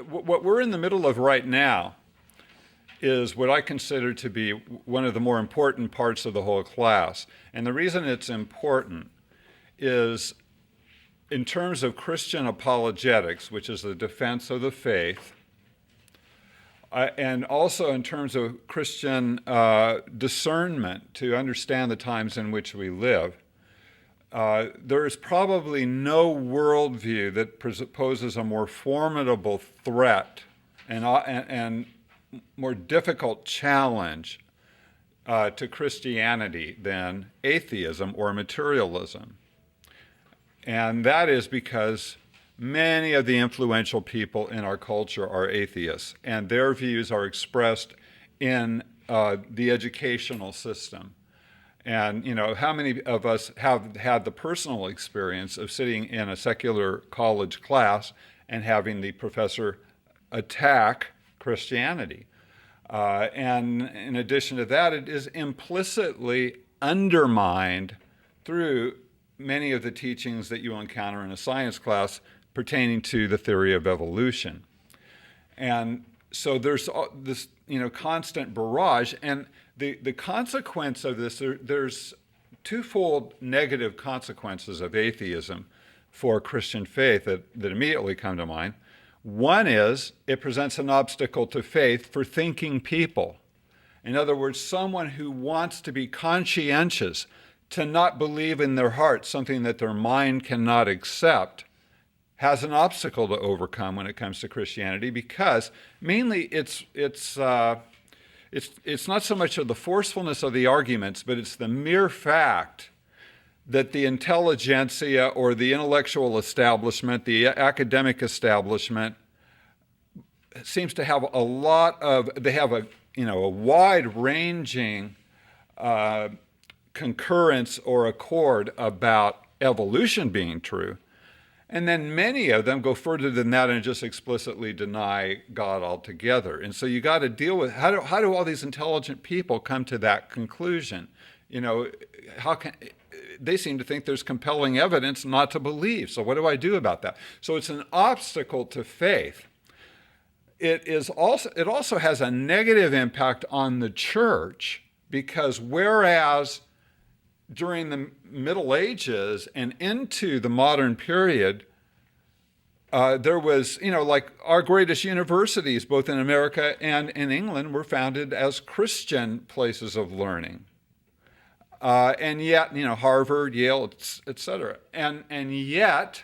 what we're in the middle of right now is what I consider to be one of the more important parts of the whole class. And the reason it's important is in terms of Christian apologetics, which is the defense of the faith, and also in terms of Christian discernment to understand the times in which we live. There is probably no worldview that poses a more formidable threat and more difficult challenge to Christianity than atheism or materialism. And that is because many of the influential people in our culture are atheists, and their views are expressed in the educational system. And, how many of us have had the personal experience of sitting in a secular college class and having the professor attack Christianity? And in addition to that, it is implicitly undermined through many of the teachings that you will encounter in a science class pertaining to the theory of evolution. And so there's this, constant barrage, and the consequence of this, there's twofold negative consequences of atheism for Christian faith that immediately come to mind. One is it presents an obstacle to faith for thinking people. In other words, someone who wants to be conscientious, to not believe in their heart something that their mind cannot accept, has an obstacle to overcome when it comes to Christianity, because mainly it's not so much of the forcefulness of the arguments, but it's the mere fact that the intelligentsia or the intellectual establishment, the academic establishment, seems to have they have a wide-ranging concurrence or accord about evolution being true. And then many of them go further than that and just explicitly deny God altogether. And so you got to deal with how do all these intelligent people come to that conclusion? They seem to think there's compelling evidence not to believe. So what do I do about that? So it's an obstacle to faith. It also has a negative impact on the church, because whereas during the Middle Ages and into the modern period, there was, like our greatest universities, both in America and in England, were founded as Christian places of learning. And yet, Harvard, Yale, et cetera. And yet,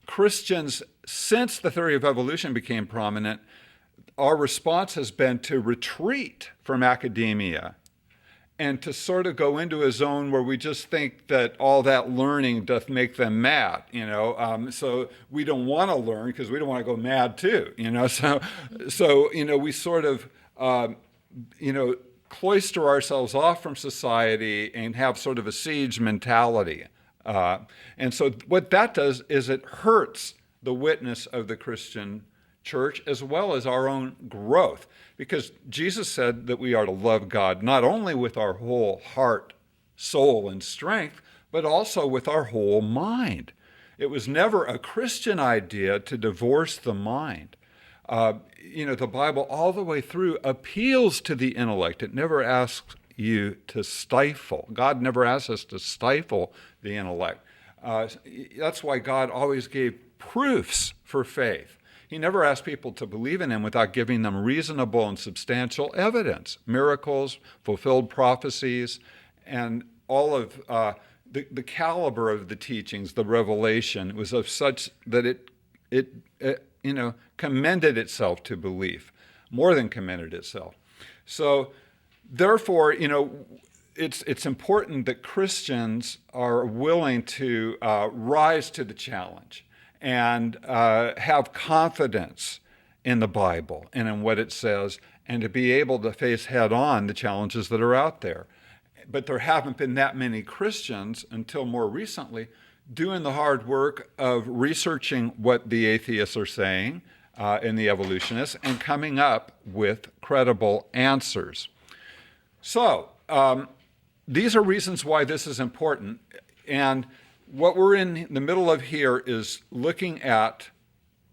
Christians, since the theory of evolution became prominent, our response has been to retreat from academia and to sort of go into a zone where we just think that all that learning doth make them mad, so we don't want to learn because we don't want to go mad too, So we sort of, cloister ourselves off from society and have sort of a siege mentality. And so what that does is it hurts the witness of the Christian church as well as our own growth. Because Jesus said that we are to love God not only with our whole heart, soul, and strength, but also with our whole mind. It was never a Christian idea to divorce the mind. The Bible all the way through appeals to the intellect. It never asks you to stifle. God never asks us to stifle the intellect. That's why God always gave proofs for faith. He never asked people to believe in him without giving them reasonable and substantial evidence, miracles, fulfilled prophecies, and all of the caliber of the teachings, the revelation, was of such that it commended itself to belief, more than commended itself. So, therefore, it's important that Christians are willing to rise to the challenge and have confidence in the Bible and in what it says, and to be able to face head-on the challenges that are out there. But there haven't been that many Christians until more recently doing the hard work of researching what the atheists are saying and the evolutionists and coming up with credible answers. So these are reasons why this is important. And what we're in the middle of here is looking at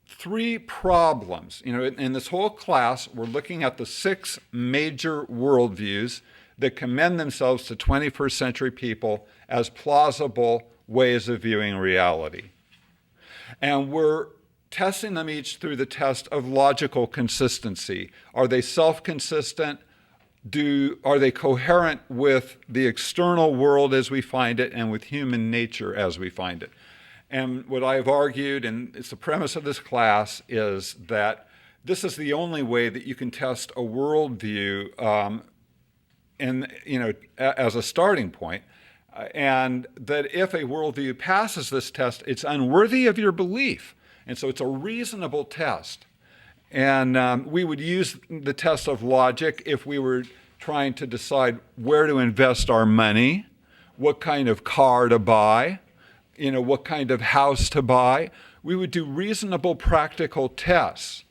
three problems. In this whole class, we're looking at the 6 major worldviews that commend themselves to 21st century people as plausible ways of viewing reality. And we're testing them each through the test of logical consistency. Are they self-consistent? Are they coherent with the external world as we find it and with human nature as we find it? And what I've argued, and it's the premise of this class, is that this is the only way that you can test a worldview as a starting point, and that if a worldview passes this test, it's unworthy of your belief. And so it's a reasonable test. And we would use the test of logic if we were trying to decide where to invest our money, what kind of car to buy, what kind of house to buy. We would do reasonable practical tests.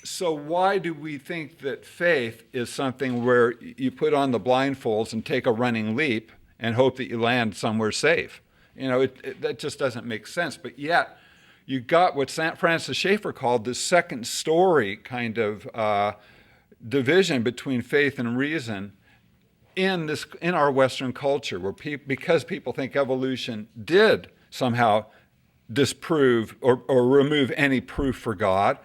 So why do we think that faith is something where you put on the blindfolds and take a running leap and hope that you land somewhere safe? That just doesn't make sense. But yet, you got what St. Francis Schaeffer called the second story kind of division between faith and reason in our Western culture, where because people think evolution did somehow disprove or remove any proof for God,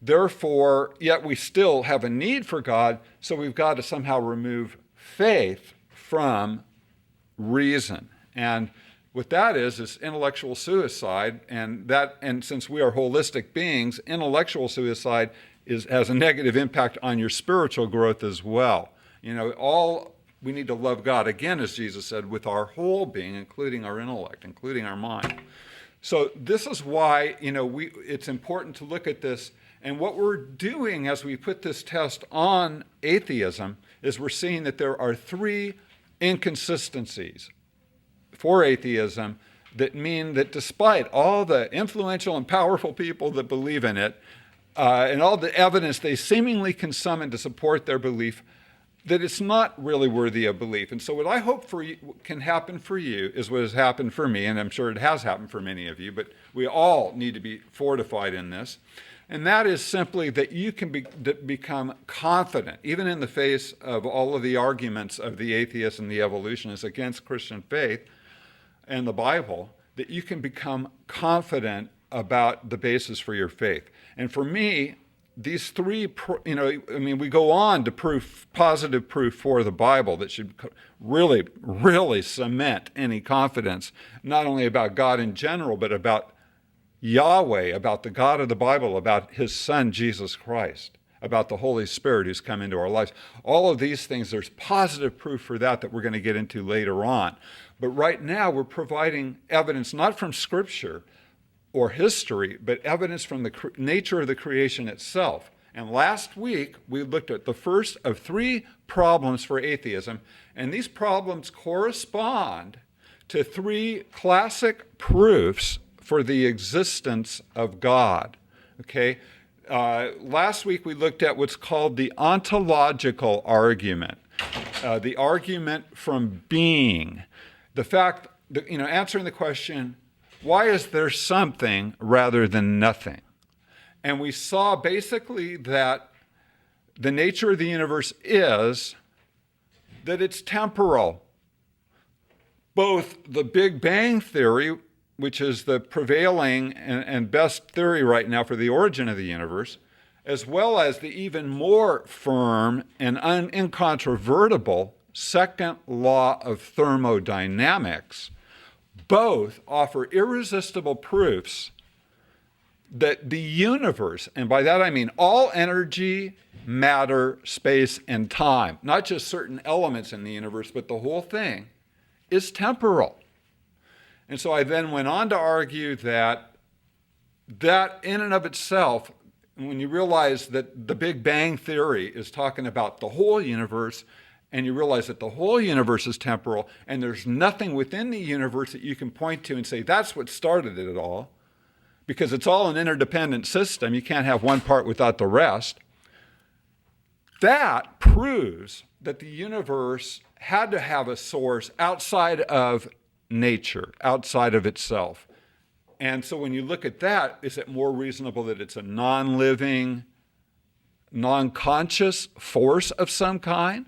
therefore, yet we still have a need for God, so we've got to somehow remove faith from reason. And what that is intellectual suicide, and since we are holistic beings, intellectual suicide has a negative impact on your spiritual growth as well. We need to love God, again, as Jesus said, with our whole being, including our intellect, including our mind. So this is why, it's important to look at this. And what we're doing as we put this test on atheism is we're seeing that there are 3 inconsistencies for atheism that mean that despite all the influential and powerful people that believe in it, and all the evidence they seemingly can summon to support their belief, that it's not really worthy of belief. And so what I hope can happen for you is what has happened for me, and I'm sure it has happened for many of you, but we all need to be fortified in this. And that is simply that you can become confident, even in the face of all of the arguments of the atheists and the evolutionists against Christian faith and the Bible, that you can become confident about the basis for your faith. And for me, these 3, we go on to positive proof for the Bible that should really, really cement any confidence, not only about God in general, but about Yahweh, about the God of the Bible, about his Son, Jesus Christ, about the Holy Spirit who's come into our lives. All of these things, there's positive proof for that we're going to get into later on. But right now, we're providing evidence not from Scripture or history, but evidence from the nature of the creation itself. And last week, we looked at the first of 3 problems for atheism, and these problems correspond to 3 classic proofs for the existence of God. Okay? Last week, we looked at what's called the ontological argument, the argument from being. The fact that, answering the question, why is there something rather than nothing? And we saw basically that the nature of the universe is that it's temporal. Both the Big Bang Theory, which is the prevailing and best theory right now for the origin of the universe, as well as the even more firm and incontrovertible second law of thermodynamics, both offer irresistible proofs that the universe, and by that I mean all energy, matter, space, and time, not just certain elements in the universe, but the whole thing, is temporal. And so I then went on to argue that in and of itself, when you realize that the Big Bang Theory is talking about the whole universe, and you realize that the whole universe is temporal, and there's nothing within the universe that you can point to and say, that's what started it all, because it's all an interdependent system. You can't have one part without the rest. That proves that the universe had to have a source outside of nature, outside of itself. And so when you look at that, is it more reasonable that it's a non-living, non-conscious force of some kind,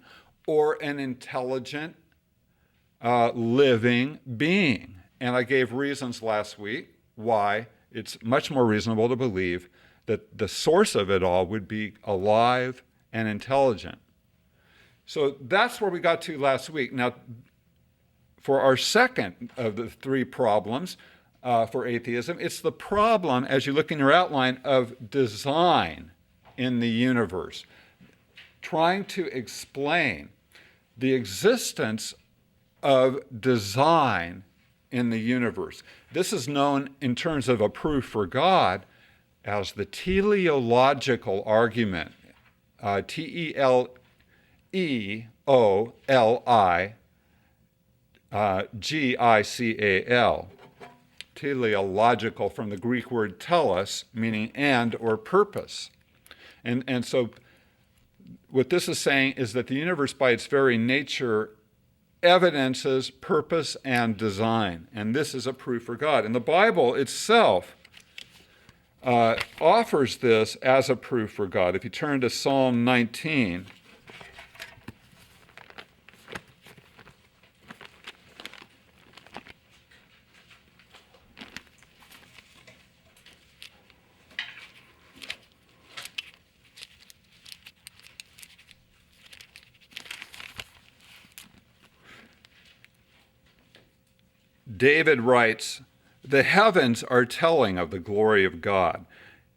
or an intelligent, living being? And I gave reasons last week why it's much more reasonable to believe that the source of it all would be alive and intelligent. So that's where we got to last week. Now, for our second of the three problems for atheism, it's the problem, as you look in your outline, of design in the universe, trying to explain the existence of design in the universe. This is known in terms of a proof for God as the teleological argument, T-E-L-E-O-L-I-G-I-C-A-L. Teleological, from the Greek word telos, meaning and or purpose. And so what this is saying is that the universe, by its very nature, evidences purpose and design. And this is a proof for God. And the Bible itself offers this as a proof for God. If you turn to Psalm 19, David writes, "The heavens are telling of the glory of God,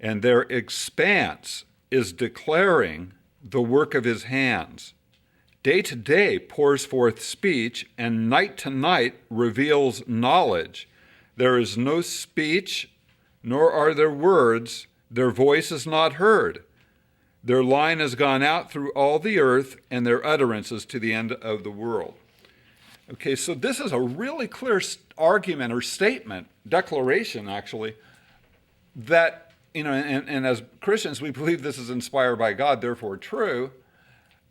and their expanse is declaring the work of his hands. Day to day pours forth speech, and night to night reveals knowledge. There is no speech, nor are there words. Their voice is not heard. Their line has gone out through all the earth, and their utterances to the end of the world." Okay, so this is a really clear argument or statement, declaration actually, that, and as Christians we believe this is inspired by God, therefore true,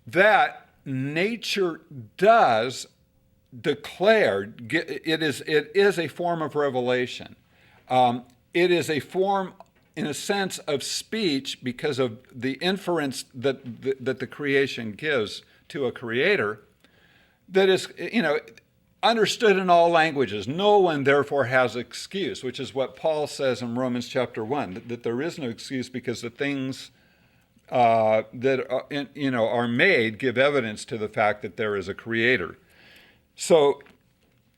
that nature does declare, it is a form of revelation. It is a form, in a sense, of speech because of the inference that the creation gives to a creator, that is, understood in all languages. No one, therefore, has excuse, which is what Paul says in Romans chapter 1, that there is no excuse because the things that are made give evidence to the fact that there is a creator. So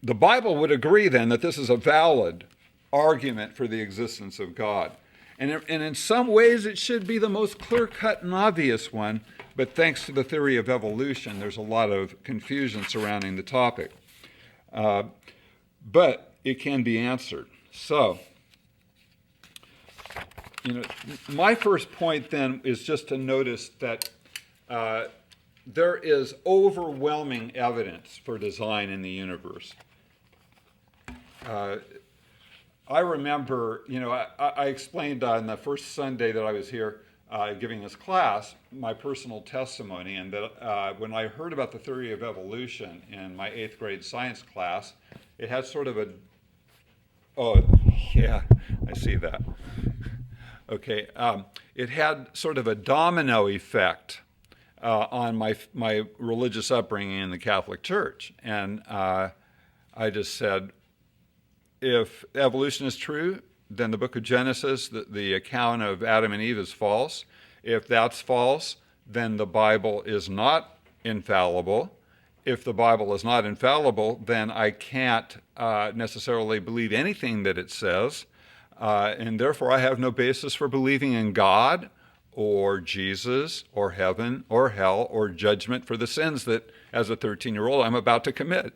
the Bible would agree, then, that this is a valid argument for the existence of God. And in some ways, it should be the most clear-cut and obvious one, but thanks to the theory of evolution, there's a lot of confusion surrounding the topic. But it can be answered. So, my first point then is just to notice that there is overwhelming evidence for design in the universe. I remember, I explained on the first Sunday that I was here giving this class, my personal testimony, and that when I heard about the theory of evolution in my 8th grade science class, it had sort of oh, yeah, I see that. Okay, it had sort of a domino effect on my religious upbringing in the Catholic Church. And I just said, if evolution is true, then the book of Genesis, the account of Adam and Eve, is false. If that's false, then the Bible is not infallible. If the Bible is not infallible, then I can't necessarily believe anything that it says, and therefore I have no basis for believing in God or Jesus or heaven or hell or judgment for the sins that, as a 13-year-old, I'm about to commit.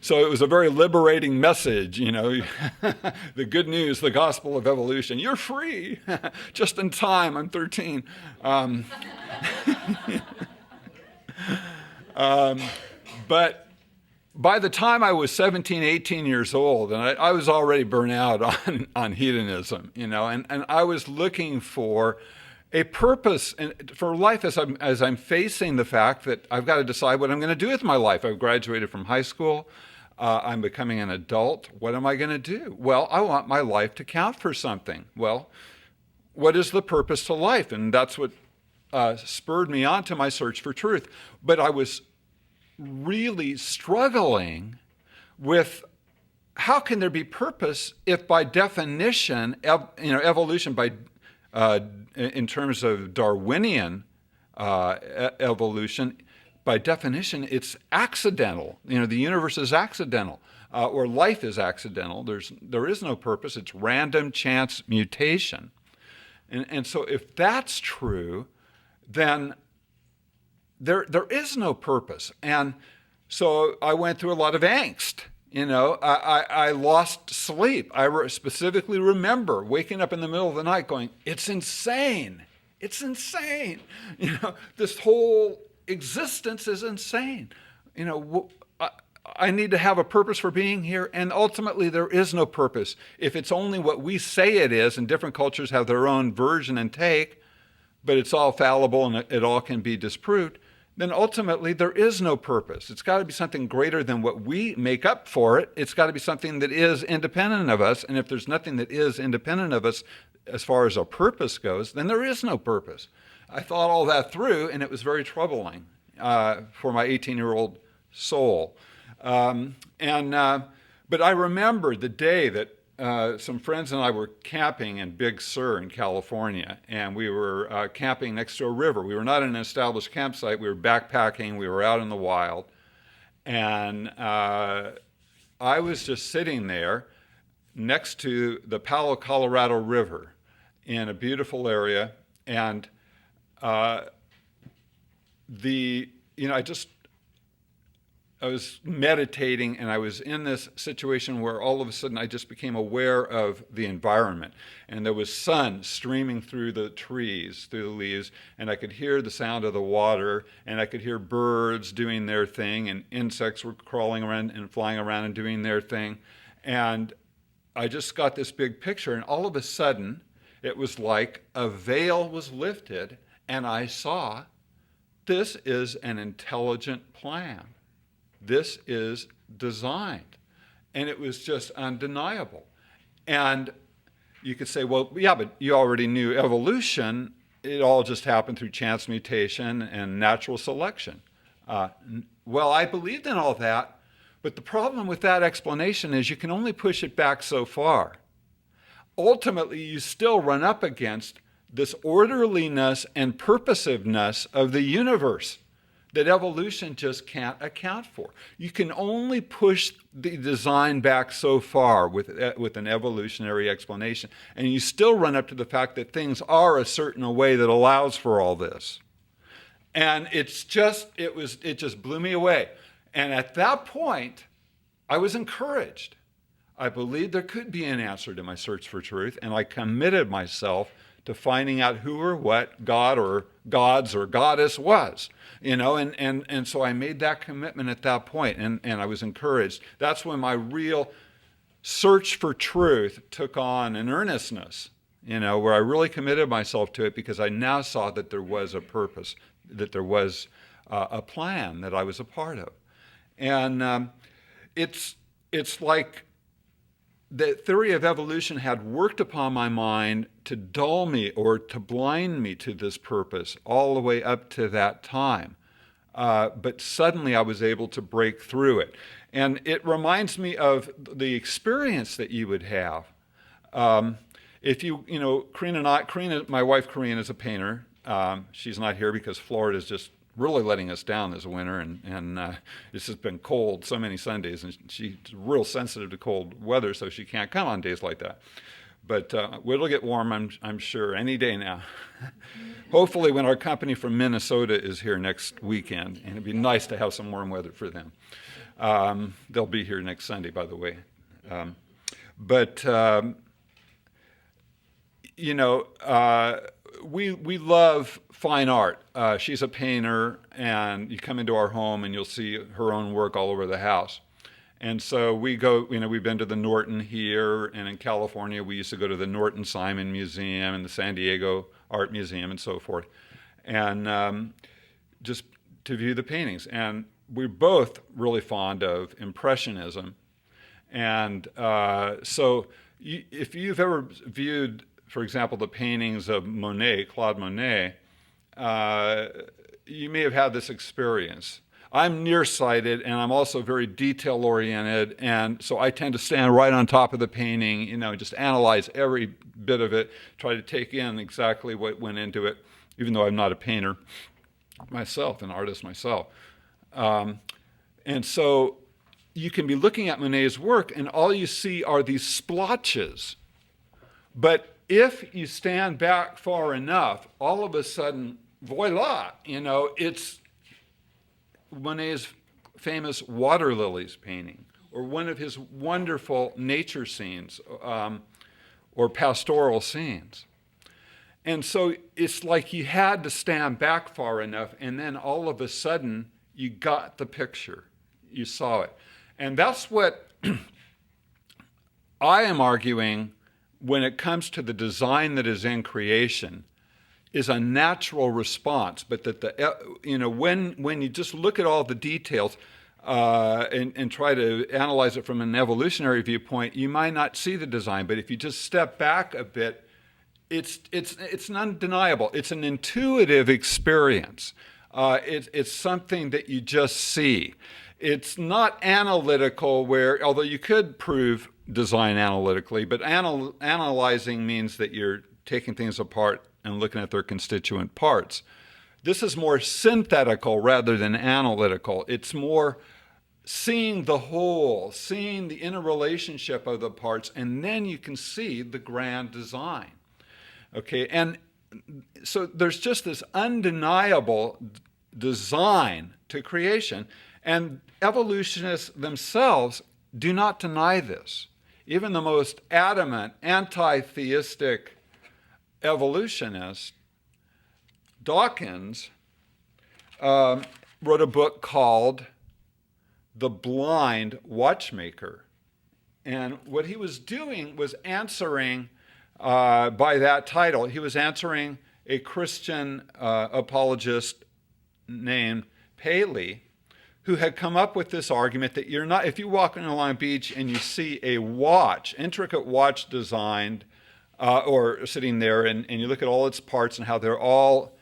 So it was a very liberating message, the good news, the gospel of evolution. You're free, just in time. I'm 13. But by the time I was 17, 18 years old, and I was already burnt out on hedonism, and I was looking for a purpose for life as I'm facing the fact that I've got to decide what I'm going to do with my life. I've graduated from high school. I'm becoming an adult. What am I going to do? Well, I want my life to count for something. Well, what is the purpose to life? And that's what spurred me on to my search for truth. But I was really struggling with how can there be purpose if by definition, evolution in terms of Darwinian evolution, by definition, it's accidental. The universe is accidental, or life is accidental. There is no purpose. It's random chance mutation. And so if that's true, then there is no purpose. And so I went through a lot of angst. I lost sleep. I specifically remember waking up in the middle of the night going, it's insane. It's insane. This whole existence is insane. I need to have a purpose for being here, and ultimately there is no purpose. If it's only what we say it is, and different cultures have their own version and take, but it's all fallible and it all can be disproved, then ultimately there is no purpose. It's got to be something greater than what we make up for it. It's got to be something that is independent of us, and if there's nothing that is independent of us as far as our purpose goes, then there is no purpose. I thought all that through, and it was very troubling for my 18-year-old soul. But I remember the day that some friends and I were camping in Big Sur in California, and we were camping next to a river. We were not in an established campsite. We were backpacking. We were out in the wild. And I was just sitting there next to the Palo Colorado River in a beautiful area. And I was meditating, and I was in this situation where all of a sudden I just became aware of the environment. And there was sun streaming through the trees, through the leaves, and I could hear the sound of the water, and I could hear birds doing their thing, and insects were crawling around and flying around and doing their thing. And I just got this big picture, and all of a sudden it was like a veil was lifted, and I saw this is an intelligent plan. This is designed. And it was just undeniable. And you could say, well, yeah, but you already knew evolution. It all just happened through chance mutation and natural selection. Well, I believed in all that, but the problem with that explanation is you can only push it back so far. Ultimately, you still run up against this orderliness and purposiveness of the universe that evolution just can't account for. You can only push the design back so far with an evolutionary explanation, and you still run up to the fact that things are a certain way that allows for all this. And it just blew me away. And at that point, I was encouraged. I believed there could be an answer to my search for truth, and I committed myself to finding out who or what God or gods or goddess was, and so I made that commitment at that point, and I was encouraged. That's when my real search for truth took on an earnestness, where I really committed myself to it because I now saw that there was a purpose, that there was a plan that I was a part of. And it's like the theory of evolution had worked upon my mind to dull me or to blind me to this purpose all the way up to that time. But suddenly I was able to break through it. And it reminds me of the experience that you would have. If Karina, my wife Karina is a painter. She's not here because Florida is just really letting us down this winter, and it's just been cold so many Sundays, and she's real sensitive to cold weather, so she can't come on days like that. But it'll get warm, I'm sure, any day now. Hopefully when our company from Minnesota is here next weekend, and it'd be nice to have some warm weather for them. They'll be here next Sunday, by the way. We love fine art. She's a painter, and you come into our home and you'll see her own work all over the house. And so we go, we've been to the Norton here, and in California we used to go to the Norton Simon Museum and the San Diego art museum and so forth, and just to view the paintings. And we're both really fond of Impressionism. And so if you've ever viewed, for example, the paintings of Monet, Claude Monet, you may have had this experience. I'm nearsighted, and I'm also very detail-oriented, and so I tend to stand right on top of the painting, just analyze every bit of it, try to take in exactly what went into it, even though I'm not a painter myself, an artist myself. And so you can be looking at Monet's work, and all you see are these splotches. But if you stand back far enough, all of a sudden, voila, it's Monet's famous water lilies painting, or one of his wonderful nature scenes, or pastoral scenes. And so it's like you had to stand back far enough, and then all of a sudden, you got the picture. You saw it. And that's what I am arguing when it comes to the design that is in creation, is a natural response, but that when you just look at all the details and try to analyze it from an evolutionary viewpoint, you might not see the design. But if you just step back a bit, it's undeniable. It's an intuitive experience. It's something that you just see. It's not analytical, although you could prove design analytically, but analyzing means that you're taking things apart and looking at their constituent parts. This is more synthetical rather than analytical. It's more seeing the whole, seeing the interrelationship of the parts, and then you can see the grand design. Okay, and so there's just this undeniable design to creation, and evolutionists themselves do not deny this. Even the most adamant anti-theistic evolutionist, Dawkins, wrote a book called The Blind Watchmaker. And what he was doing was answering, by that title, he was answering a Christian apologist named Paley, who had come up with this argument that you're not, if you walk along a beach and you see a watch, intricate watch designed, or sitting there, and you look at all its parts and how they're all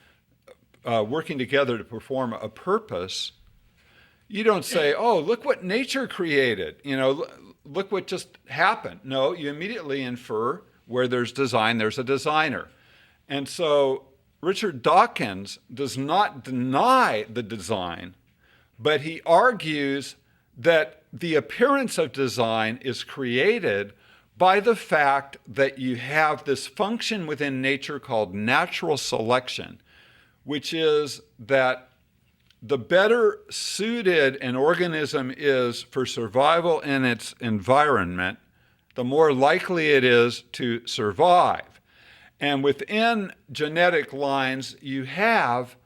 working together to perform a purpose, you don't say, oh, look what nature created, look what just happened. No, you immediately infer where there's design, there's a designer. And so Richard Dawkins does not deny the design, but he argues that the appearance of design is created by the fact that you have this function within nature called natural selection, which is that the better suited an organism is for survival in its environment, the more likely it is to survive. And within genetic lines, you have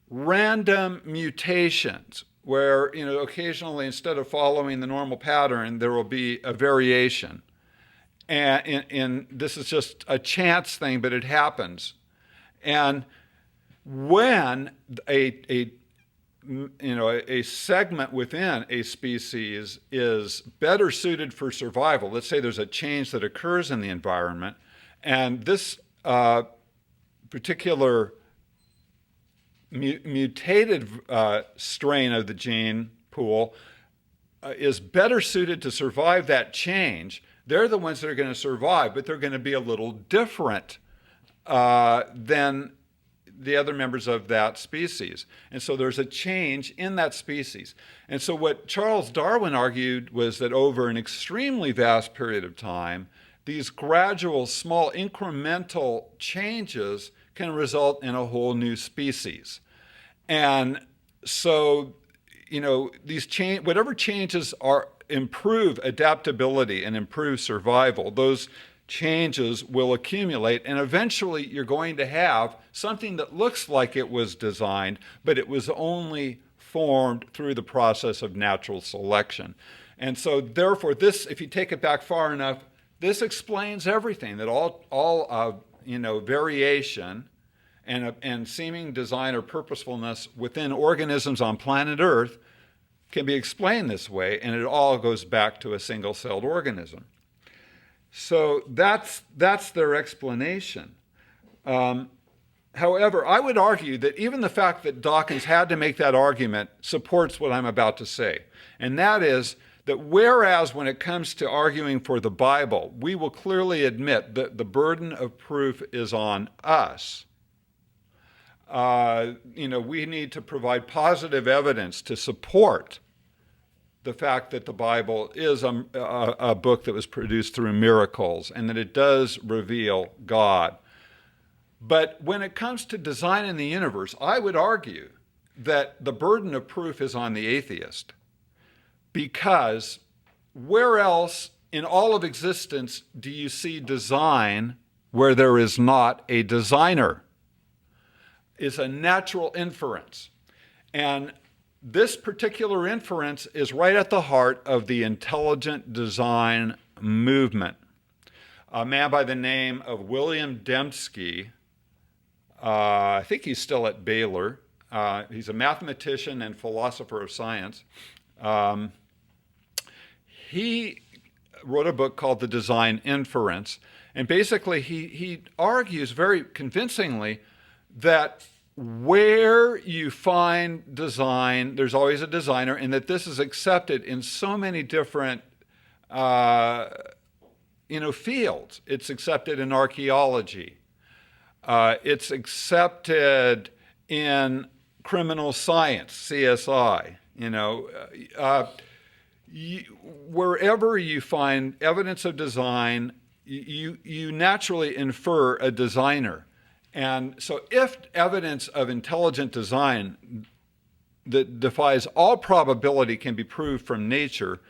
random mutations where, occasionally instead of following the normal pattern, there will be a variation. And this is just a chance thing, but it happens. And when a segment within a species is better suited for survival, let's say there's a change that occurs in the environment, and this particular mutated strain of the gene pool is better suited to survive that change, they're the ones that are going to survive, but they're going to be a little different than the other members of that species. And so there's a change in that species. And so what Charles Darwin argued was that over an extremely vast period of time, these gradual, small, incremental changes can result in a whole new species. And so, these whatever changes improve adaptability and improve survival, those changes will accumulate, and eventually you're going to have something that looks like it was designed, but it was only formed through the process of natural selection. And so therefore this, if you take it back far enough, this explains everything, that all variation and seeming design or purposefulness within organisms on planet Earth can be explained this way, and it all goes back to a single-celled organism. So that's their explanation. However, I would argue that even the fact that Dawkins had to make that argument supports what I'm about to say. And that is that whereas when it comes to arguing for the Bible, we will clearly admit that the burden of proof is on us. We need to provide positive evidence to support the fact that the Bible is a book that was produced through miracles and that it does reveal God. But when it comes to design in the universe, I would argue that the burden of proof is on the atheist. Because where else in all of existence do you see design where there is not a designer? It's a natural inference. And this particular inference is right at the heart of the intelligent design movement. A man by the name of William Dembski, I think he's still at Baylor. He's a mathematician and philosopher of science. He wrote a book called The Design Inference. And basically, he argues very convincingly that where you find design, there's always a designer, and that this is accepted in so many different fields. It's accepted in archaeology. It's accepted in criminal science, CSI. Wherever you find evidence of design, you naturally infer a designer. And so if evidence of intelligent design that defies all probability can be proved from nature,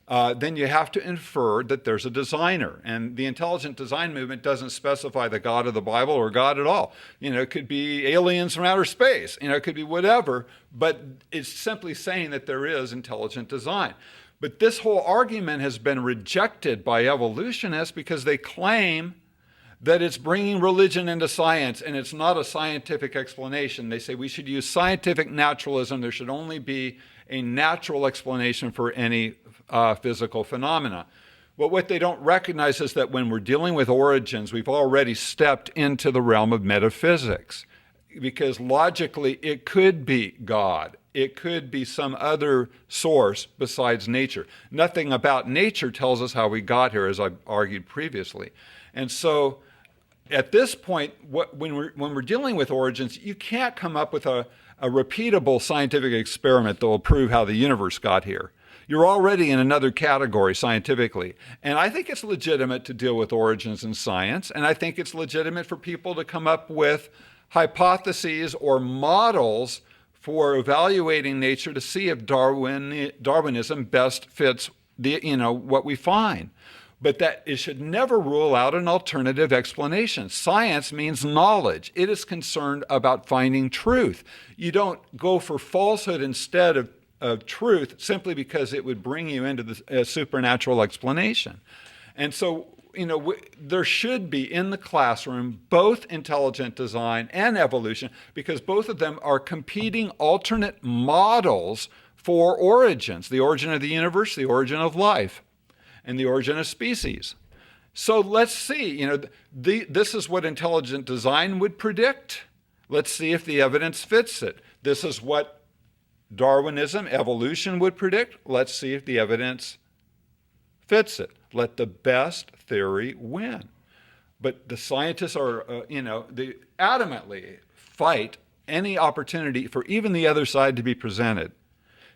then you have to infer that there's a designer. And the intelligent design movement doesn't specify the God of the Bible or God at all. It could be aliens from outer space. It could be whatever, but it's simply saying that there is intelligent design. But this whole argument has been rejected by evolutionists because they claim that it's bringing religion into science, and it's not a scientific explanation. They say we should use scientific naturalism. There should only be a natural explanation for any physical phenomena. But what they don't recognize is that when we're dealing with origins, we've already stepped into the realm of metaphysics, because logically it could be God. It could be some other source besides nature. Nothing about nature tells us how we got here, as I've argued previously. And so at this point, when we're dealing with origins, you can't come up with a repeatable scientific experiment that will prove how the universe got here. You're already in another category scientifically. And I think it's legitimate to deal with origins in science, and I think it's legitimate for people to come up with hypotheses or models for evaluating nature to see if Darwinism best fits what we find. But that it should never rule out an alternative explanation. Science means knowledge. It is concerned about finding truth. You don't go for falsehood instead of truth simply because it would bring you into the supernatural explanation. And so, there should be in the classroom both intelligent design and evolution, because both of them are competing alternate models for origins: the origin of the universe, the origin of life, and the origin of species. So let's see, this is what intelligent design would predict. Let's see if the evidence fits it. This is what Darwinism, evolution would predict. Let's see if the evidence fits it. Let the best theory win. But the scientists are, they adamantly fight any opportunity for even the other side to be presented,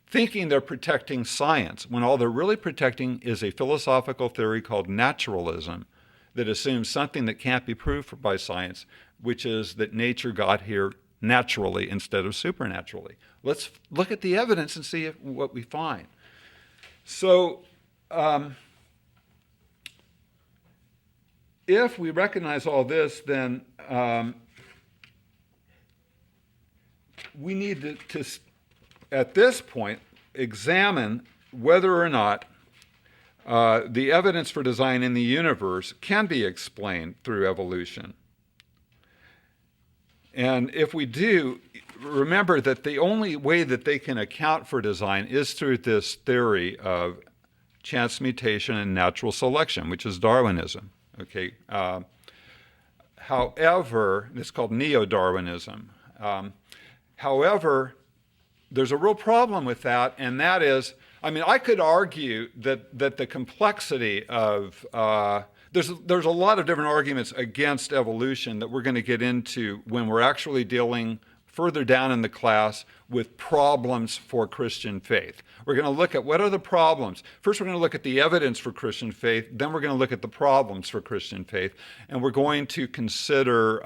thinking they're protecting science, when all they're really protecting is a philosophical theory called naturalism that assumes something that can't be proved by science, which is that nature got here naturally instead of supernaturally. Let's look at the evidence and see what we find. So, if we recognize all this, then we need to at this point, examine whether or not the evidence for design in the universe can be explained through evolution. And if we do, remember that the only way that they can account for design is through this theory of chance mutation and natural selection, which is Darwinism. Okay. However, it's called neo-Darwinism. However, there's a real problem with that, and that is, I mean, I could argue that the complexity of there's a lot of different arguments against evolution that we're going to get into when we're actually dealing further down in the class with problems for Christian faith. We're going to look at what are the problems. First, we're going to look at the evidence for Christian faith. Then we're going to look at the problems for Christian faith. And we're going to consider,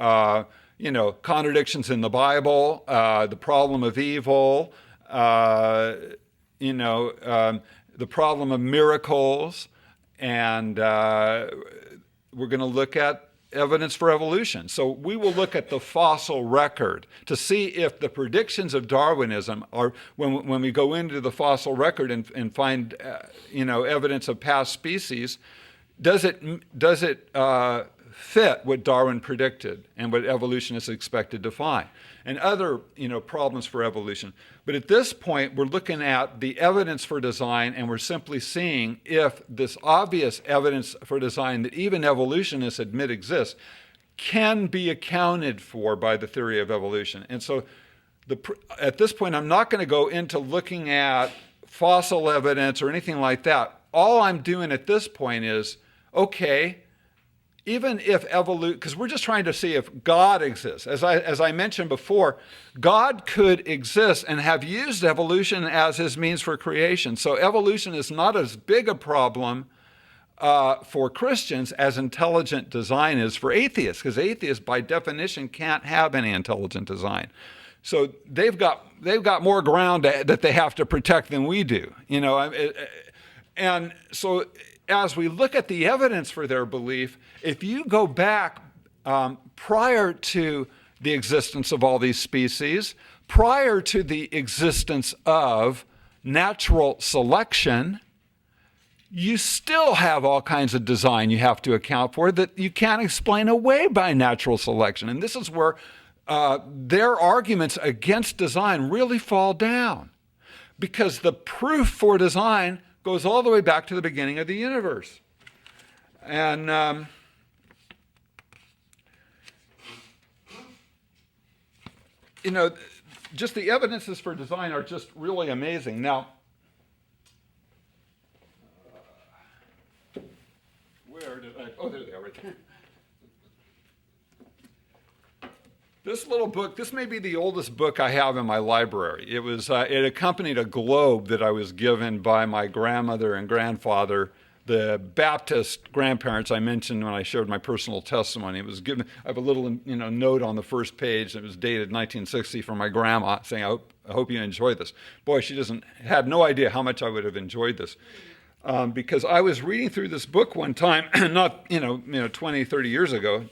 contradictions in the Bible, the problem of evil, the problem of miracles, and we're going to look at evidence for evolution. So we will look at the fossil record to see if the predictions of Darwinism are, when we go into the fossil record and find, evidence of past species, does it fit what Darwin predicted and what evolutionists expected to find, and other, problems for evolution. But at this point, we're looking at the evidence for design, and we're simply seeing if this obvious evidence for design that even evolutionists admit exists can be accounted for by the theory of evolution. And so at this point, I'm not going to go into looking at fossil evidence or anything like that. All I'm doing at this point is, okay, even if evolution, because we're just trying to see if God exists. As I mentioned before, God could exist and have used evolution as his means for creation. So evolution is not as big a problem for Christians as intelligent design is for atheists, because atheists by definition can't have any intelligent design. So they've got more ground that they have to protect than we do, and so as we look at the evidence for their belief, if you go back prior to the existence of all these species, prior to the existence of natural selection, you still have all kinds of design you have to account for that you can't explain away by natural selection. And this is where their arguments against design really fall down, because the proof for design goes all the way back to the beginning of the universe. And just the evidences for design are just really amazing. Now, where did I? Oh, there they are, right there. This little book, this may be the oldest book I have in my library. It accompanied a globe that I was given by my grandmother and grandfather, the Baptist grandparents I mentioned when I shared my personal testimony. It was given, I have a little note on the first page. It was dated 1960 from my grandma saying, I hope you enjoy this. Boy, she had no idea how much I would have enjoyed this. Because I was reading through this book one time, not 20, 30 years ago,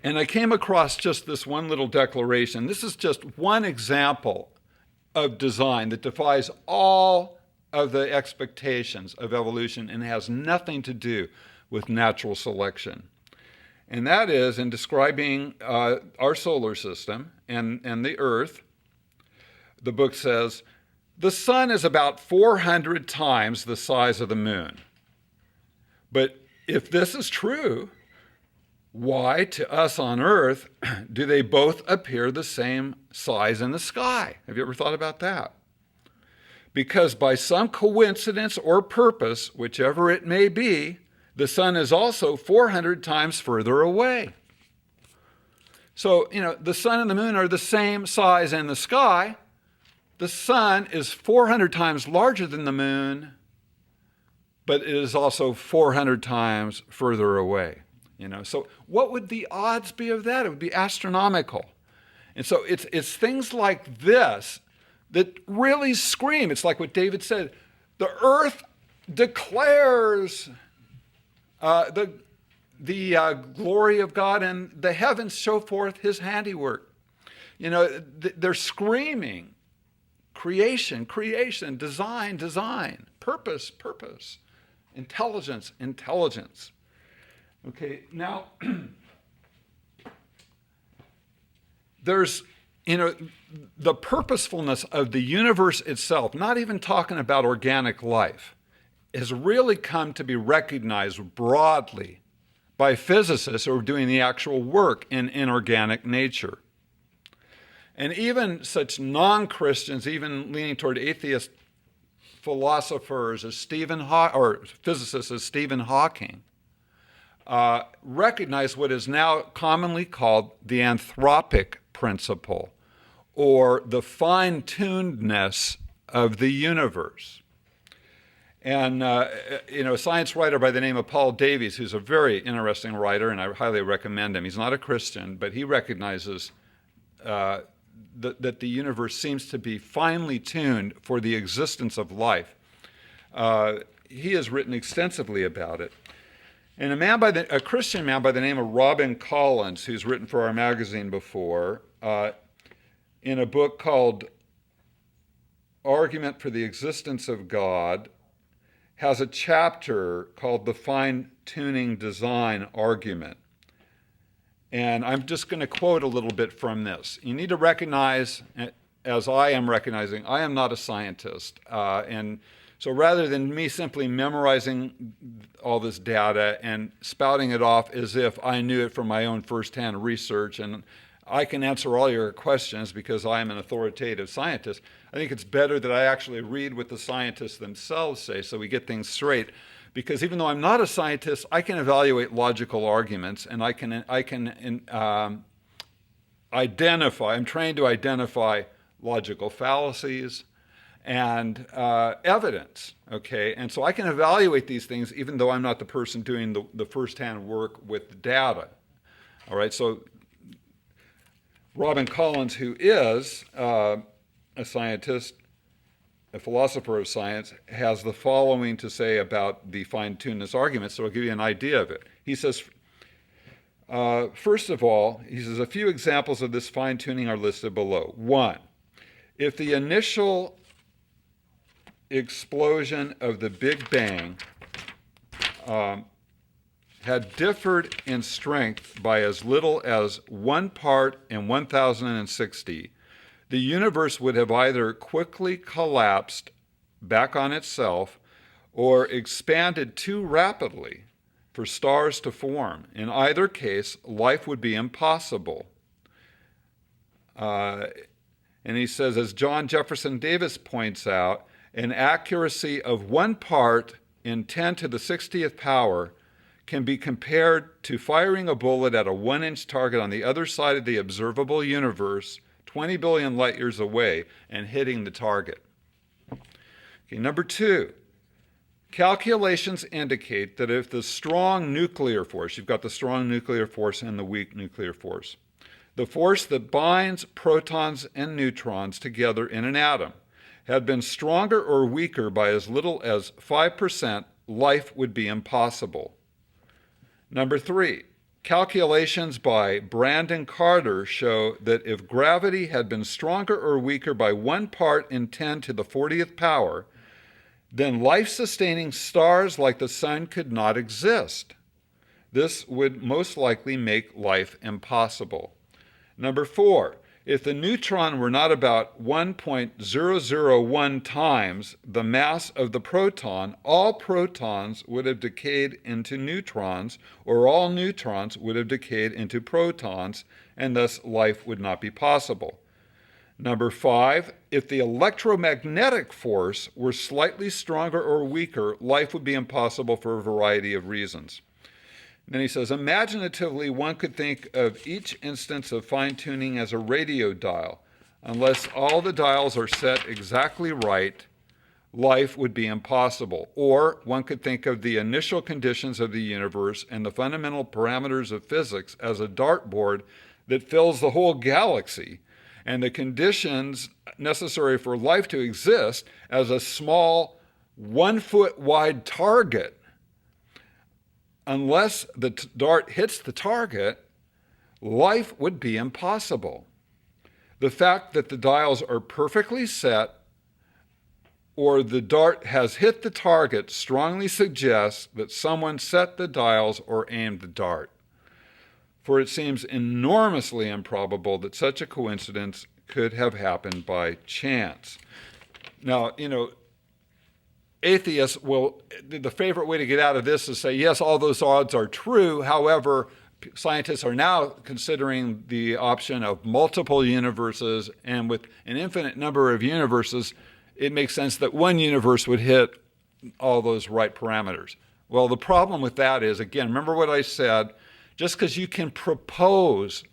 and I came across just this one little declaration. This is just one example of design that defies all of the expectations of evolution and has nothing to do with natural selection. And that is, in describing our solar system and the Earth, the book says, the sun is about 400 times the size of the moon. But if this is true, why, to us on Earth, do they both appear the same size in the sky? Have you ever thought about that? Because by some coincidence or purpose, whichever it may be, the sun is also 400 times further away. So, the sun and the moon are the same size in the sky. The sun is 400 times larger than the moon, but it is also 400 times further away. So what would the odds be of that? It would be astronomical. And so it's things like this that really scream. It's like what David said, the earth declares the glory of God, and the heavens show forth his handiwork. They're screaming, creation, creation, design, design, purpose, purpose, intelligence, intelligence. Okay, now, there's, the purposefulness of the universe itself, not even talking about organic life, has really come to be recognized broadly by physicists who are doing the actual work in inorganic nature. And even such non-Christians, even leaning toward atheist philosophers as physicists as Stephen Hawking, recognize what is now commonly called the anthropic principle, or the fine-tunedness of the universe. And a science writer by the name of Paul Davies, who's a very interesting writer, and I highly recommend him. He's not a Christian, but he recognizes that the universe seems to be finely tuned for the existence of life. He has written extensively about it. And a Christian man by the name of Robin Collins, who's written for our magazine before, in a book called Argument for the Existence of God, has a chapter called The Fine-Tuning Design Argument. And I'm just going to quote a little bit from this. You need to recognize, as I am recognizing, I am not a scientist. And so rather than me simply memorizing all this data and spouting it off as if I knew it from my own firsthand research, and I can answer all your questions because I am an authoritative scientist, I think it's better that I actually read what the scientists themselves say so we get things straight. Because even though I'm not a scientist, I can evaluate logical arguments, and I can identify, I'm trained to identify logical fallacies and evidence, okay? And so I can evaluate these things even though I'm not the person doing the firsthand work with the data, all right? So Robin Collins, who is a scientist, a philosopher of science, has the following to say about the fine-tunedness argument, so I'll give you an idea of it. He says, first of all, he says, a few examples of this fine-tuning are listed below. One, if the initial explosion of the Big Bang had differed in strength by as little as 1 part in 1,060, the universe would have either quickly collapsed back on itself or expanded too rapidly for stars to form. In either case, life would be impossible. And he says, as John Jefferson Davis points out, an accuracy of 1 part in 10 to the 60th power can be compared to firing a bullet at a 1-inch target on the other side of the observable universe, 20 billion light years away, and hitting the target. Okay, number 2, calculations indicate that if the strong nuclear force, you've got the strong nuclear force and the weak nuclear force, the force that binds protons and neutrons together in an atom, had been stronger or weaker by as little as 5%, life would be impossible. Number 3, calculations by Brandon Carter show that if gravity had been stronger or weaker by 1 part in 10 to the 40th power, then life-sustaining stars like the sun could not exist. This would most likely make life impossible. Number 4, if the neutron were not about 1.001 times the mass of the proton, all protons would have decayed into neutrons, or all neutrons would have decayed into protons, and thus life would not be possible. Number 5, if the electromagnetic force were slightly stronger or weaker, life would be impossible for a variety of reasons. And then he says, imaginatively, one could think of each instance of fine-tuning as a radio dial. Unless all the dials are set exactly right, life would be impossible. Or one could think of the initial conditions of the universe and the fundamental parameters of physics as a dartboard that fills the whole galaxy, and the conditions necessary for life to exist as a small 1-foot wide target. Unless the dart hits the target, life would be impossible. The fact that the dials are perfectly set or the dart has hit the target strongly suggests that someone set the dials or aimed the dart. for it seems enormously improbable that such a coincidence could have happened by chance. Now, atheists the favorite way to get out of this is say, yes, all those odds are true. However, scientists are now considering the option of multiple universes, and with an infinite number of universes, it makes sense that one universe would hit all those right parameters. Well, the problem with that is, again, remember what I said, just because you can propose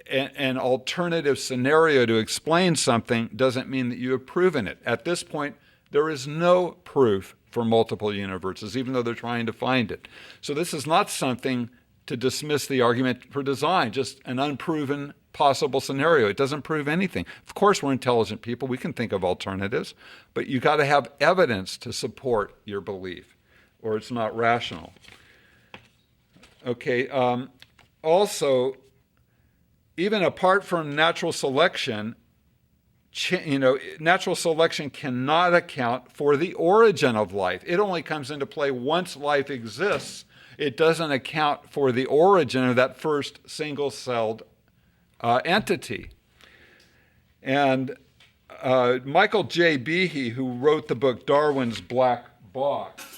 an alternative scenario to explain something doesn't mean that you have proven it. At this point, there is no proof for multiple universes, even though they're trying to find it. So this is not something to dismiss the argument for design, just an unproven possible scenario. It doesn't prove anything. Of course, we're intelligent people. We can think of alternatives, but you got to have evidence to support your belief, or it's not rational. Okay, also, even apart from natural selection, natural selection cannot account for the origin of life. It only comes into play once life exists. It doesn't account for the origin of that first single-celled entity. And Michael J. Behe, who wrote the book Darwin's Black Box,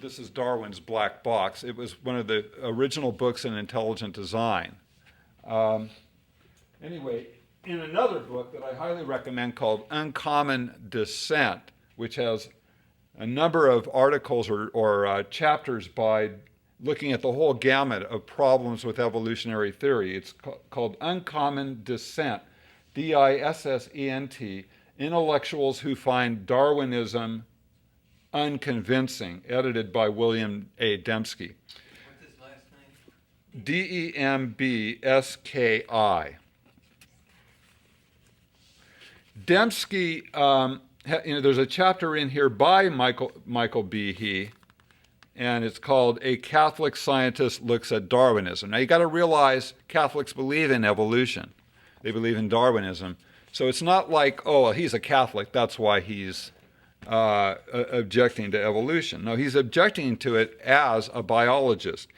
this is Darwin's Black Box. It was one of the original books in intelligent design. Anyway, in another book that I highly recommend called Uncommon Descent, which has a number of articles or chapters by looking at the whole gamut of problems with evolutionary theory. It's called Uncommon Descent, D-I-S-S-E-N-T, Intellectuals Who Find Darwinism Unconvincing, edited by William A. Dembski. What's his last name? D-E-M-B-S-K-I. Dembski, there's a chapter in here by Michael Behe, and it's called A Catholic Scientist Looks at Darwinism. Now, you got to realize Catholics believe in evolution. They believe in Darwinism. So it's not like, oh, he's a Catholic, that's why he's objecting to evolution. No, he's objecting to it as a biologist.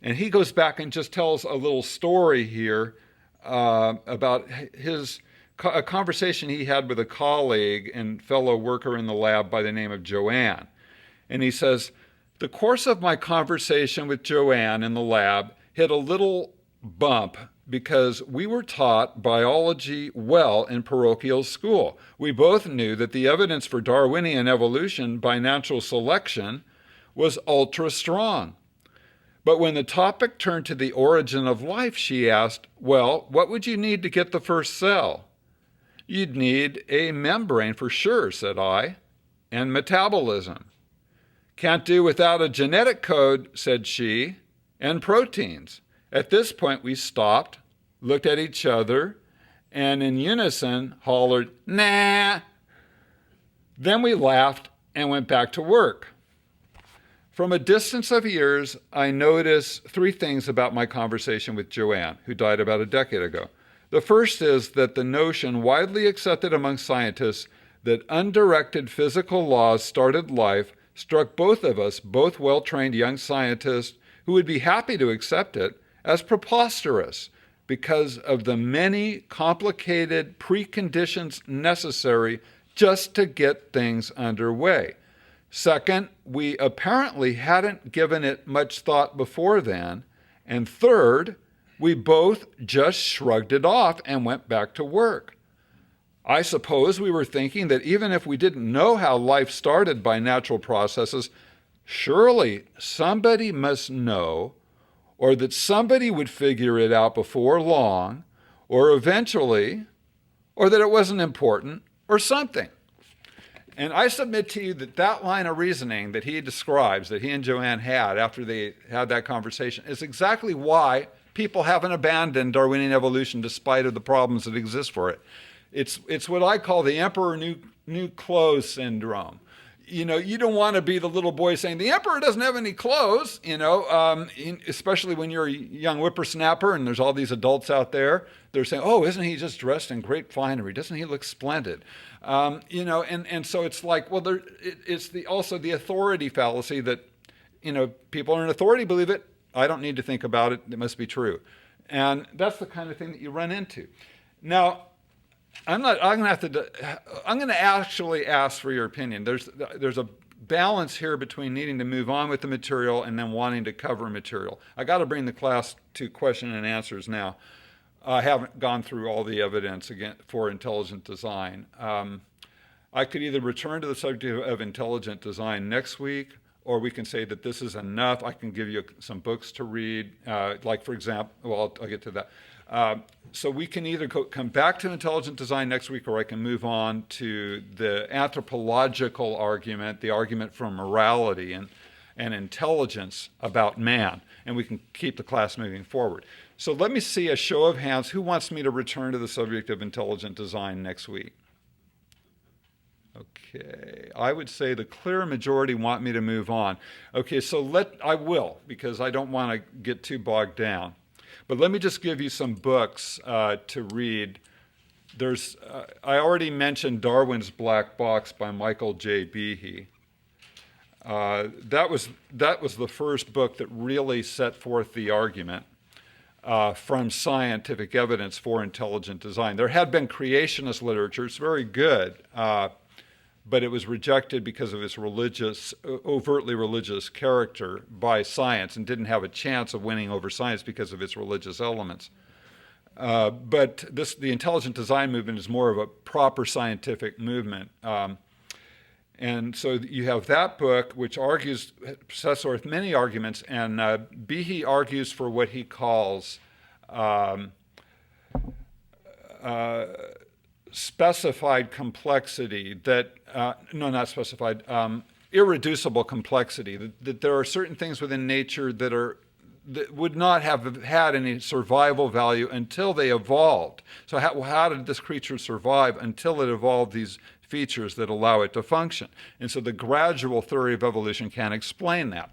And he goes back and just tells a little story here about a conversation he had with a colleague and fellow worker in the lab by the name of Joanne. And he says, the course of my conversation with Joanne in the lab hit a little bump because we were taught biology well in parochial school. We both knew that the evidence for Darwinian evolution by natural selection was ultra strong. But when the topic turned to the origin of life, she asked, well, what would you need to get the first cell? You'd need a membrane for sure, said I, and metabolism. Can't do without a genetic code, said she, and proteins. At this point, we stopped, looked at each other, and in unison hollered, nah. Then we laughed and went back to work. From a distance of years, I notice three things about my conversation with Joanne, who died about a decade ago. The first is that the notion widely accepted among scientists that undirected physical laws started life struck both of us, both well-trained young scientists who would be happy to accept it, as preposterous because of the many complicated preconditions necessary just to get things underway. Second, we apparently hadn't given it much thought before then. And third, we both just shrugged it off and went back to work. I suppose we were thinking that even if we didn't know how life started by natural processes, surely somebody must know, or that somebody would figure it out before long, or eventually, or that it wasn't important, or something. And I submit to you that that line of reasoning that he describes, that he and Joanne had after they had that conversation, is exactly why people haven't abandoned Darwinian evolution despite of the problems that exist for it. It's what I call the emperor new clothes syndrome. You know, you don't want to be the little boy saying, the emperor doesn't have any clothes, especially when you're a young whippersnapper and there's all these adults out there. They're saying, oh, isn't he just dressed in great finery? Doesn't he look splendid? And so it's like, well, it's also the authority fallacy that, people in authority believe it. I don't need to think about it. It must be true. And that's the kind of thing that you run into. Now, I'm going to actually ask for your opinion. There's a balance here between needing to move on with the material and then wanting to cover material. I got to bring the class to question and answers now. I haven't gone through all the evidence again for intelligent design. I could either return to the subject of intelligent design next week, or we can say that this is enough. I can give you some books to read, like, for example, well, I'll get to that. So we can either come back to intelligent design next week, or I can move on to the anthropological argument, the argument from morality and intelligence about man, and we can keep the class moving forward. So let me see a show of hands. Who wants me to return to the subject of intelligent design next week? Okay, I would say the clear majority want me to move on. Okay, so I will, because I don't want to get too bogged down. But let me just give you some books to read. I already mentioned Darwin's Black Box by Michael J. Behe. That was the first book that really set forth the argument from scientific evidence for intelligent design. There had been creationist literature. It's very good. But it was rejected because of its overtly religious character by science, and didn't have a chance of winning over science because of its religious elements. But the intelligent design movement is more of a proper scientific movement. And so you have that book, which sets forth many arguments, and Behe argues for what he calls specified complexity, not specified, irreducible complexity, that there are certain things within nature that would not have had any survival value until they evolved. So how did this creature survive until it evolved these features that allow it to function? And so the gradual theory of evolution can explain that.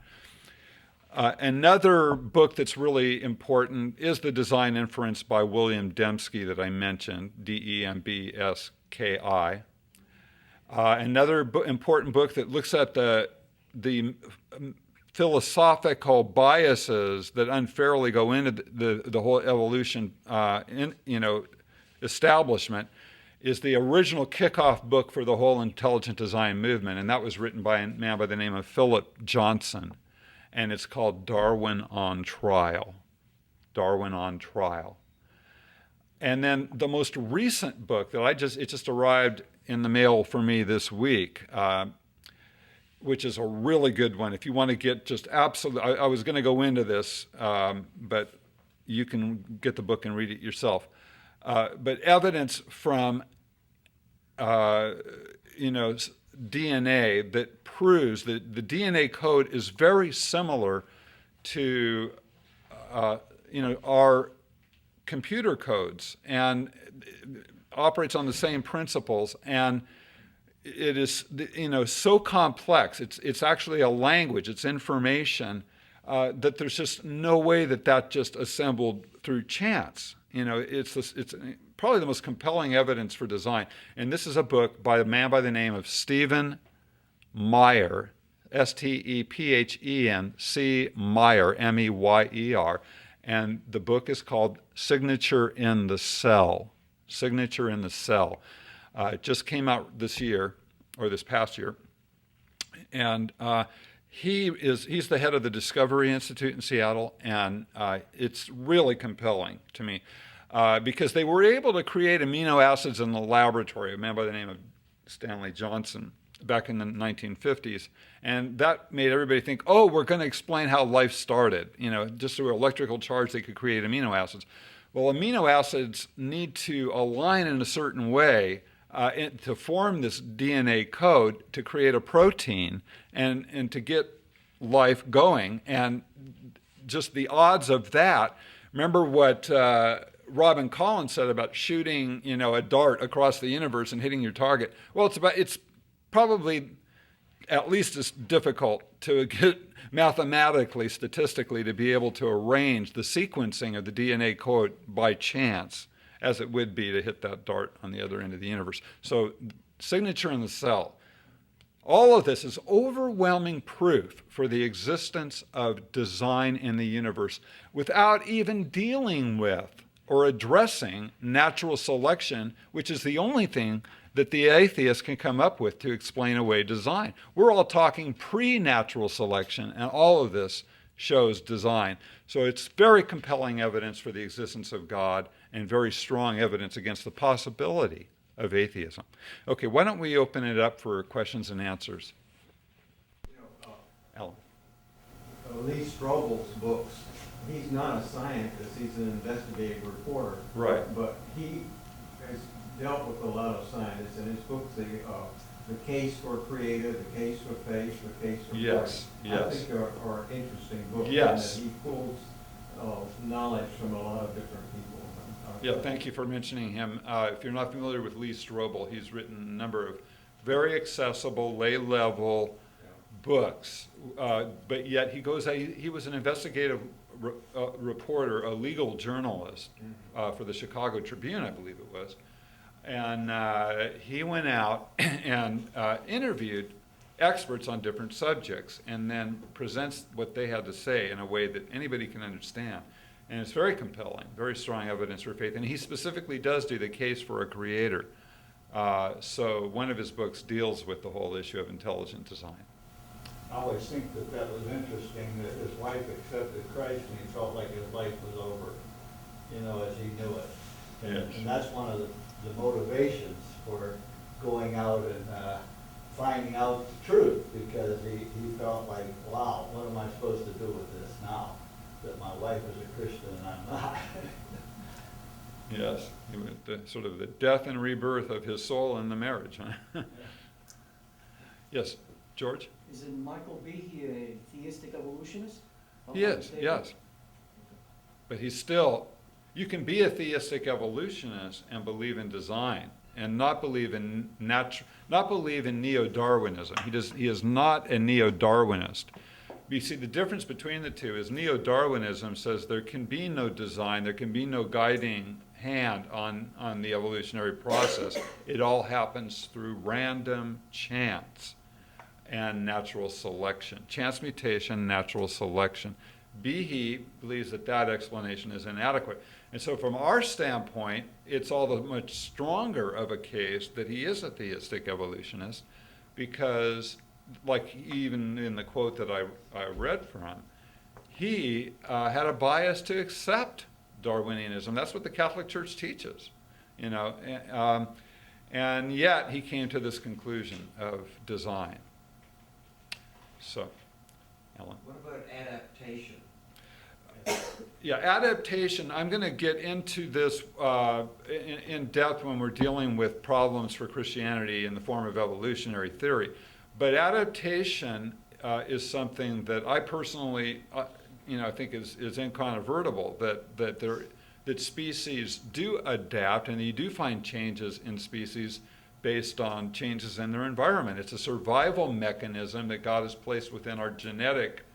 Another book that's really important is The Design Inference by William Dembski that I mentioned, Dembski. Another important book that looks at the philosophical biases that unfairly go into the whole evolution establishment is the original kickoff book for the whole intelligent design movement, and that was written by a man by the name of Philip Johnson. And it's called Darwin on Trial. Darwin on Trial. And then the most recent book that it just arrived in the mail for me this week, which is a really good one. If you want to get just absolute, I was going to go into this, but you can get the book and read it yourself. But evidence from, DNA that proves that the DNA code is very similar to, our computer codes, and operates on the same principles. And it is, so complex. It's actually a language. It's information that there's just no way that just assembled through chance. It's probably the most compelling evidence for design. And this is a book by a man by the name of Stephen Meyer, Stephenc. Meyer, Meyer. And the book is called Signature in the Cell. Signature in the Cell. It just came out this past year. And he's the head of the Discovery Institute in Seattle, and it's really compelling to me because they were able to create amino acids in the laboratory, a man by the name of Stanley Johnson, back in the 1950s. And that made everybody think, oh, we're going to explain how life started. Just through electrical charge, they could create amino acids. Well, amino acids need to align in a certain way to form this DNA code to create a protein and to get life going. And just the odds of that, remember what Robin Collins said about shooting, a dart across the universe and hitting your target. Well, it's probably at least as difficult to get mathematically, statistically, to be able to arrange the sequencing of the DNA code by chance as it would be to hit that dart on the other end of the universe. So signature in the cell. All of this is overwhelming proof for the existence of design in the universe without even dealing with or addressing natural selection, which is the only thing that the atheist can come up with to explain away design. We're all talking pre-natural selection, and all of this shows design. So it's very compelling evidence for the existence of God and very strong evidence against the possibility of atheism. Okay, why don't we open it up for questions and answers? Alan. Lee Strobel's books, he's not a scientist, he's an investigative reporter. Right. But he has dealt with a lot of scientists, and his books, the case for creative, the case for faith, the case for Yes, God, yes. I think are interesting books. Yes. And that he pulls knowledge from a lot of different people. Yeah, thank you for mentioning him. If you're not familiar with Lee Strobel, he's written a number of very accessible, lay-level books, but yet he was an investigative reporter, a legal journalist for the Chicago Tribune, I believe it was. And he went out and interviewed experts on different subjects and then presents what they had to say in a way that anybody can understand. And it's very compelling, very strong evidence for faith. And he specifically does do the case for a creator. So one of his books deals with the whole issue of intelligent design. I always think that was interesting that his wife accepted Christ and he felt like his life was over, as he knew it. Yes. And that's one of the motivations for going out and finding out the truth, because he felt like, wow, what am I supposed to do with this now that my wife is a Christian and I'm not? Yes, sort of the death and rebirth of his soul in the marriage. Huh? Yes, George? Isn't Michael Behe a theistic evolutionist? He is, yes. But he's still, you can be a theistic evolutionist and believe in design and not believe in neo-Darwinism. He is not a neo-Darwinist. You see, the difference between the two is neo-Darwinism says there can be no design, there can be no guiding hand on the evolutionary process. It all happens through random chance and natural selection. Chance mutation, natural selection. Behe believes that explanation is inadequate. And so from our standpoint, it's all the much stronger of a case that he is a theistic evolutionist, because like even in the quote that I read from, he had a bias to accept Darwinianism. That's what the Catholic Church teaches, and yet he came to this conclusion of design. So, Ellen. What about adaptation? Yeah, adaptation, I'm going to get into this in depth when we're dealing with problems for Christianity in the form of evolutionary theory. But adaptation is something that I personally, I think is incontrovertible, that species do adapt, and you do find changes in species based on changes in their environment. It's a survival mechanism that God has placed within our genetic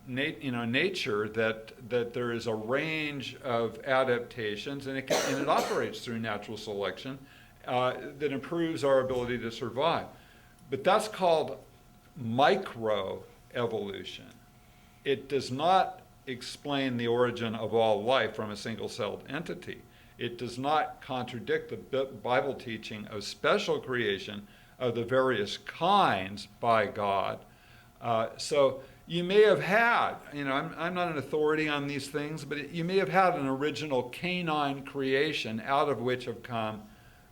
nature, that there is a range of adaptations, and it operates through natural selection that improves our ability to survive. But that's called microevolution. It does not explain the origin of all life from a single-celled entity. It does not contradict the Bible teaching of special creation of the various kinds by God. So you may have had, I'm not an authority on these things, but you may have had an original canine creation out of which have come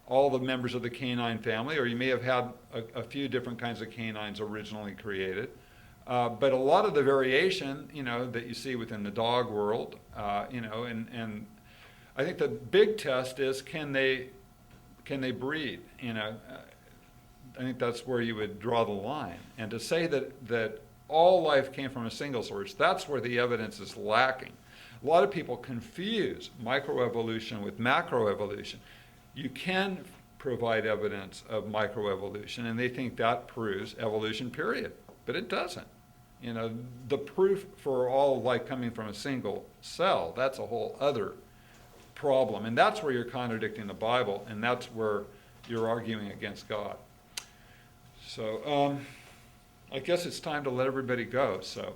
all the members of the canine family, or you may have had a few different kinds of canines originally created. But a lot of the variation, that you see within the dog world, and I think the big test is can they breed? I think that's where you would draw the line. And to say that all life came from a single source, that's where the evidence is lacking. A lot of people confuse microevolution with macroevolution. You can provide evidence of microevolution, and they think that proves evolution, period. But it doesn't. The proof for all life coming from a single cell, that's a whole other problem. And that's where you're contradicting the Bible, and that's where you're arguing against God. So I guess it's time to let everybody go. So